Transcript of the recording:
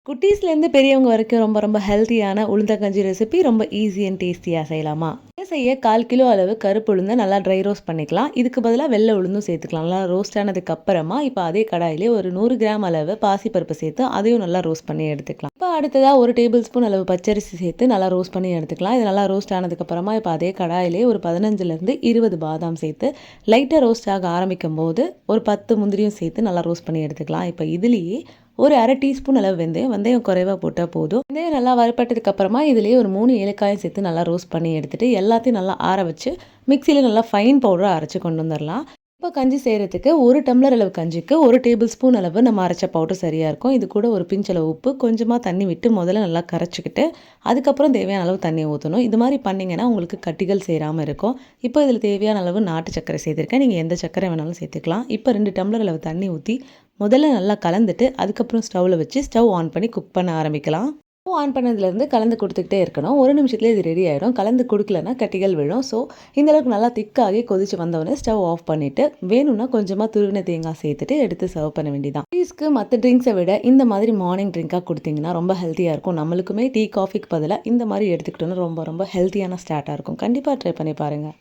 குட்டீஸ்லேருந்து பெரியவங்க வரைக்கும் ரொம்ப ரொம்ப ஹெல்த்தியான உளுந்தங்கஞ்சி ரெசிபி ரொம்ப ஈஸி அண்ட் டேஸ்டியாக செய்யலாமா? இதை செய்ய 1/4 கிலோ அளவு கருப்பு உளுந்தை நல்லா ட்ரை ரோஸ்ட் பண்ணிக்கலாம். இதுக்கு பதிலாக வெள்ளை உளுந்தும் சேர்த்துக்கலாம். நல்லா ரோஸ்ட் ஆனதுக்கு அப்புறமா இப்போ அதே கடாயிலே ஒரு 100 கிராம் அளவு பாசிப்பருப்பு சேர்த்து அதையும் நல்லா ரோஸ்ட் பண்ணி எடுத்துக்கலாம். இப்போ அடுத்ததாக 1 டேபிள் ஸ்பூன் அளவு பச்சரிசி சேர்த்து நல்லா ரோஸ்ட் பண்ணி எடுத்துக்கலாம். இது நல்லா ரோஸ்ட் ஆனதுக்கப்புறமா இப்போ அதே கடாயிலே ஒரு 15லேருந்து 20 பாதாம் சேர்த்து லைட்டாக ரோஸ்ட் ஆக ஆரம்பிக்கும் போது ஒரு 10 முந்திரியும் சேர்த்து நல்லா ரோஸ்ட் பண்ணி எடுத்துக்கலாம். இப்போ இதுலேயே ஒரு 1/2 டீஸ்பூன் அளவு வெந்தயம் குறைவாக போட்டால் போதும். வெந்தயம் நல்லா வறுப்பட்டதுக்கு அப்புறமா இதுலேயே ஒரு 3 ஏலக்காயும் சேர்த்து நல்லா ரோஸ்ட் பண்ணி எடுத்துட்டு எல்லாத்தையும் நல்லா ஆற வச்சு மிக்சியில் நல்லா ஃபைன் பவுடராக அரைச்சி கொண்டு வந்துடலாம். இப்போ கஞ்சி செய்கிறதுக்கு 1 டம்ளர் அளவு கஞ்சிக்கு 1 டேபிள் ஸ்பூன் அளவு நம்ம அரைச்ச பவுடர் சரியாக இருக்கும். இது கூட ஒரு பிஞ்சளவு உப்பு, கொஞ்சமாக தண்ணி விட்டு முதல்ல நல்லா கரைச்சிக்கிட்டு அதுக்கப்புறம் தேவையான அளவு தண்ணி ஊற்றணும். இது மாதிரி பண்ணிங்கன்னா உங்களுக்கு கட்டிகள் சேராமல் இருக்கும். இப்போ இதில் தேவையான அளவு நாட்டு சர்க்கரை சேர்த்துருக்கேன். நீங்கள் எந்த சர்க்கரை வேணாலும் சேர்த்துக்கலாம். இப்போ 2 டம்ளர் அளவு தண்ணி ஊற்றி முதல்ல நல்லா கலந்துட்டு அதுக்கப்புறம் ஸ்டவ்வில் வச்சு ஸ்டவ் ஆன் பண்ணி குக் பண்ண ஆரம்பிக்கலாம். ஸ்டவ் ஆன் பண்ணதுலேருந்து கலந்து கொடுத்துக்கிட்டே இருக்கணும். 1 நிமிஷத்துலேயே இது ரெடி ஆகிடும். கலந்து கொடுக்கலன்னா கட்டிகள் விழும். ஸோ இந்தளவுக்கு நல்லா திக்காகி கொதிச்சு வந்தவொடனே ஸ்டவ் ஆஃப் பண்ணிவிட்டு வேணும்னா கொஞ்சமாக துருவின தேங்காய் சேர்த்துட்டு எடுத்து சர்வ் பண்ண வேண்டியதான். டீஸ்க்கு மற்ற ட்ரிங்க்ஸை விட இந்த மாதிரி மார்னிங் ட்ரிங்காக கொடுத்தீங்கன்னா ரொம்ப ஹெல்த்தியாக இருக்கும். நம்மளுக்குமே டீ காஃபிக்கு பதிலாக இந்த மாதிரி எடுத்துக்கிட்டோன்னா ரொம்ப ரொம்ப ஹெல்த்தியான ஸ்டார்ட்டாக இருக்கும். கண்டிப்பாக ட்ரை பண்ணி பாருங்கள்.